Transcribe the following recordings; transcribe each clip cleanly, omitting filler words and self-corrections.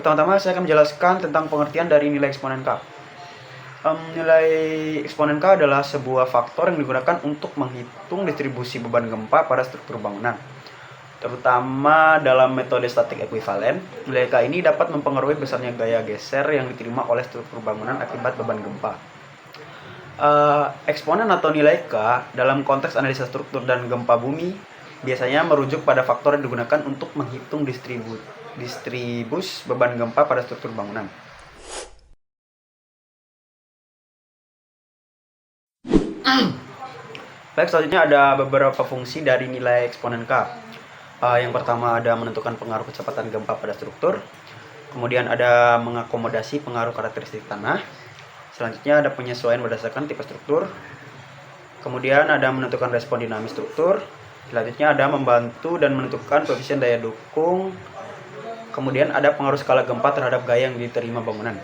pertama-tama saya akan menjelaskan tentang pengertian dari nilai eksponen K. Nilai eksponen K adalah sebuah faktor yang digunakan untuk menghitung distribusi beban gempa pada struktur bangunan. Terutama dalam metode statik ekuivalen, nilai K ini dapat mempengaruhi besarnya gaya geser yang diterima oleh struktur bangunan akibat beban gempa. Eksponen atau nilai K dalam konteks analisa struktur dan gempa bumi biasanya merujuk pada faktor yang digunakan untuk menghitung distribus beban gempa pada struktur bangunan. Baik, selanjutnya ada beberapa fungsi dari nilai eksponen K. Yang pertama ada menentukan pengaruh kecepatan gempa pada struktur. Kemudian ada mengakomodasi pengaruh karakteristik tanah. Selanjutnya ada penyesuaian berdasarkan tipe struktur. Kemudian ada menentukan respon dinamis struktur. Selanjutnya ada membantu dan menentukan koefisien daya dukung. Kemudian ada pengaruh skala gempa terhadap gaya yang diterima bangunan.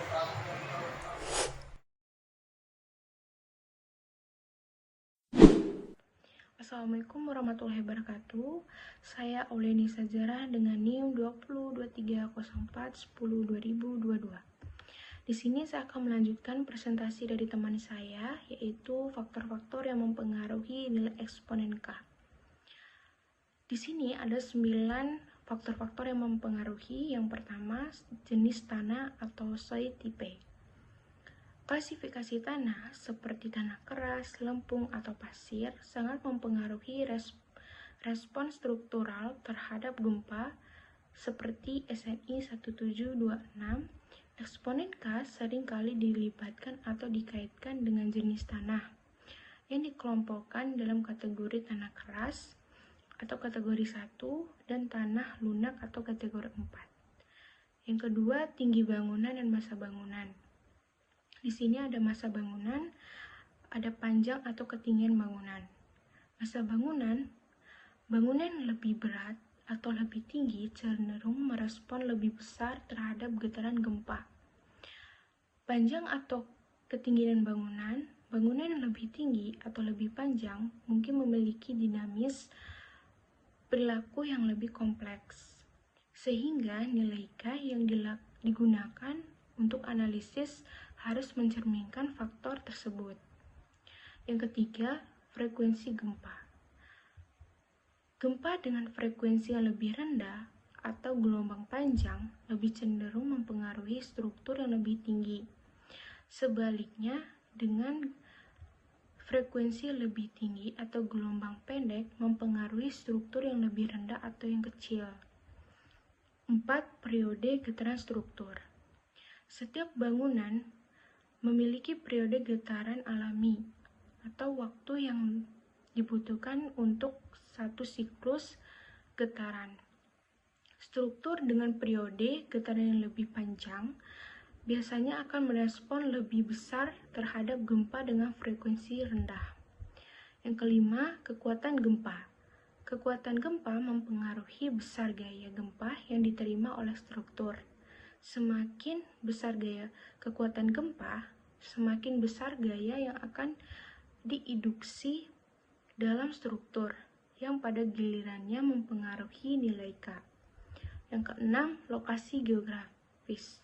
Assalamualaikum warahmatullahi wabarakatuh. Saya Auleni Sajarah dengan NIM 202304102022. Di sini saya akan melanjutkan presentasi dari teman saya, yaitu faktor-faktor yang mempengaruhi nilai eksponen K. Di sini ada 9 faktor-faktor yang mempengaruhi. Yang pertama, jenis tanah atau soil type. Klasifikasi tanah seperti tanah keras, lempung, atau pasir sangat mempengaruhi respon struktural terhadap gempa seperti SNI 1726. Eksponen K seringkali dilibatkan atau dikaitkan dengan jenis tanah yang dikelompokkan dalam kategori tanah keras atau kategori 1 dan tanah lunak atau kategori 4. Yang kedua, tinggi bangunan dan massa bangunan. Di sini ada massa bangunan, ada panjang atau ketinggian bangunan. Massa bangunan lebih berat atau lebih tinggi cenderung merespon lebih besar terhadap getaran gempa. Panjang atau ketinggian bangunan yang lebih tinggi atau lebih panjang mungkin memiliki dinamis perilaku yang lebih kompleks, sehingga nilai K yang digunakan untuk analisis harus mencerminkan faktor tersebut. Yang ketiga, frekuensi gempa. Gempa dengan frekuensi yang lebih rendah atau gelombang panjang lebih cenderung mempengaruhi struktur yang lebih tinggi. Sebaliknya, dengan frekuensi lebih tinggi atau gelombang pendek mempengaruhi struktur yang lebih rendah atau yang kecil. 4. Periode getaran struktur. Setiap bangunan memiliki periode getaran alami atau waktu yang dibutuhkan untuk satu siklus getaran. Struktur dengan periode getaran yang lebih panjang biasanya akan merespon lebih besar terhadap gempa dengan frekuensi rendah. Yang kelima, kekuatan gempa. Kekuatan gempa mempengaruhi besar gaya gempa yang diterima oleh struktur. Semakin besar gaya kekuatan gempa, semakin besar gaya yang akan diinduksi dalam struktur, yang pada gilirannya mempengaruhi nilai K. Yang keenam, lokasi geografis.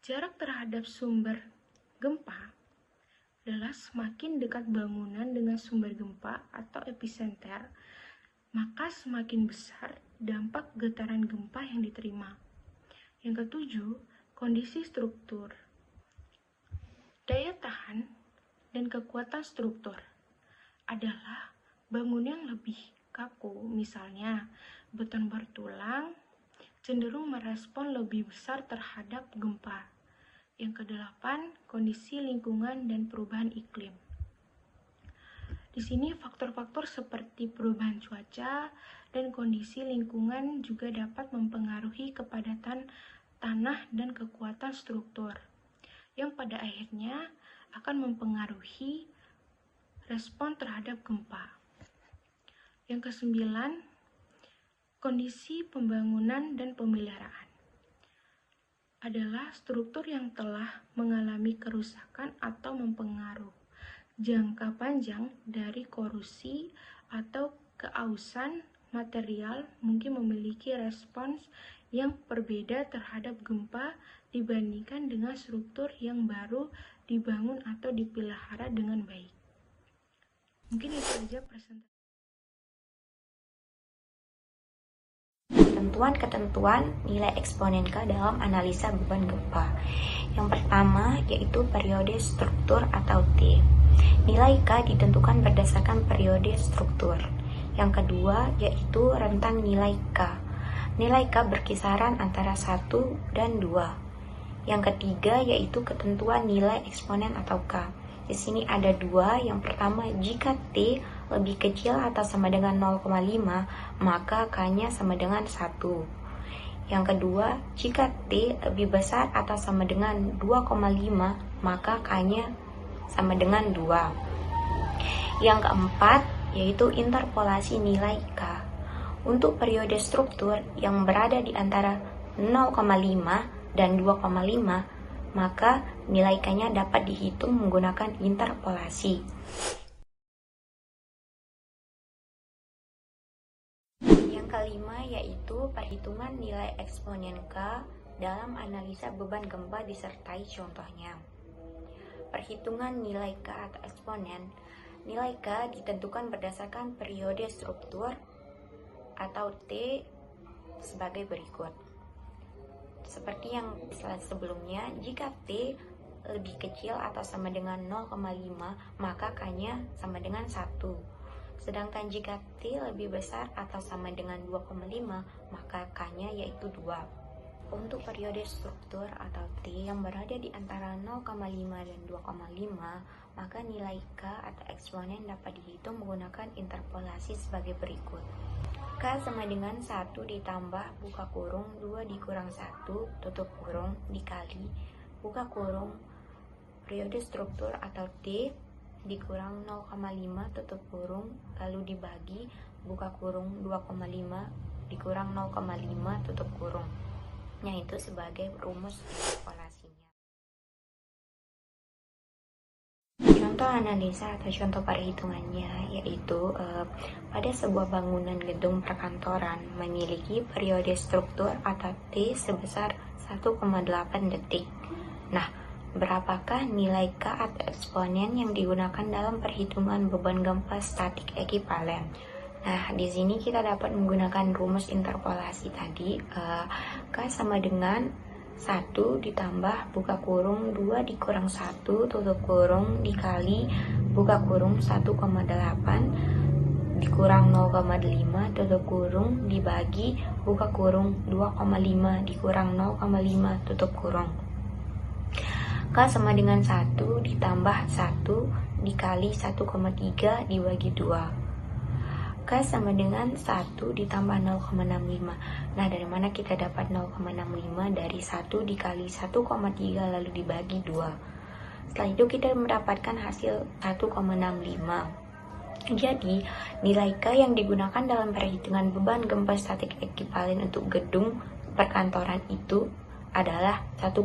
Jarak terhadap sumber gempa adalah semakin dekat bangunan dengan sumber gempa atau epicenter, maka semakin besar dampak getaran gempa yang diterima. Yang ketujuh, kondisi struktur. Daya tahan dan kekuatan struktur adalah bangunan yang lebih kaku, misalnya beton bertulang, cenderung merespon lebih besar terhadap gempa. Yang kedelapan, kondisi lingkungan dan perubahan iklim. Di sini faktor-faktor seperti perubahan cuaca dan kondisi lingkungan juga dapat mempengaruhi kepadatan tanah dan kekuatan struktur, yang pada akhirnya akan mempengaruhi respon terhadap gempa. Yang kesembilan, kondisi pembangunan dan pemeliharaan adalah struktur yang telah mengalami kerusakan atau mempengaruhi jangka panjang dari korosi atau keausan material mungkin memiliki respons yang berbeda terhadap gempa dibandingkan dengan struktur yang baru dibangun atau dipelihara dengan baik. Mungkin itu saja presentasi. Ketentuan-ketentuan nilai eksponen K dalam analisa beban gempa. Yang pertama yaitu periode struktur atau T. Nilai K ditentukan berdasarkan periode struktur. Yang kedua yaitu rentang nilai K. Nilai K berkisaran antara 1 dan 2. Yang ketiga yaitu ketentuan nilai eksponen atau K. Di sini ada dua. Yang pertama, jika T lebih kecil atau sama dengan 0,5, maka K-nya sama dengan 1. Yang kedua, jika T lebih besar atau sama dengan 2,5, maka K-nya sama dengan 2. Yang keempat, yaitu interpolasi nilai K. Untuk periode struktur yang berada di antara 0,5 dan 2,5, maka nilai K-nya dapat dihitung menggunakan interpolasi. Yang kelima yaitu perhitungan nilai eksponen K dalam analisa beban gempa disertai contohnya. Perhitungan nilai K atau eksponen. Nilai K ditentukan berdasarkan periode struktur atau T sebagai berikut. Seperti yang sebelumnya, jika T lebih kecil atau sama dengan 0,5, maka K-nya sama dengan 1. Sedangkan jika T lebih besar atau sama dengan 2,5, maka K-nya yaitu 2. Untuk periode struktur atau T yang berada di antara 0,5 dan 2,5, maka nilai K atau eksponen dapat dihitung menggunakan interpolasi sebagai berikut. K sama dengan 1 ditambah buka kurung 2 dikurang 1 tutup kurung dikali buka kurung periode struktur atau T dikurang 0,5 tutup kurung lalu dibagi buka kurung 2,5 dikurang 0,5 tutup kurung. Itu sebagai rumus interpolasinya. Contoh analisa atau contoh perhitungannya yaitu pada sebuah bangunan gedung perkantoran memiliki periode struktur atau T sebesar 1,8 detik. Nah, berapakah nilai K atau eksponen yang digunakan dalam perhitungan beban gempa statik ekivalen? Nah, di sini kita dapat menggunakan rumus interpolasi tadi. K sama dengan 1 ditambah buka kurung 2 dikurang 1 tutup kurung dikali buka kurung 1,8 dikurang 0,5 tutup kurung dibagi buka kurung 2,5 dikurang 0,5 tutup kurung. K sama dengan 1 ditambah 1 dikali 1,3 dibagi 2. K sama dengan 1 ditambah 0,65. Nah, dari mana kita dapat 0,65? Dari 1 dikali 1,3 lalu dibagi 2. Setelah itu kita mendapatkan hasil 1,65. Jadi, nilai K yang digunakan dalam perhitungan beban gempa statik ekivalen untuk gedung perkantoran itu adalah 1,65.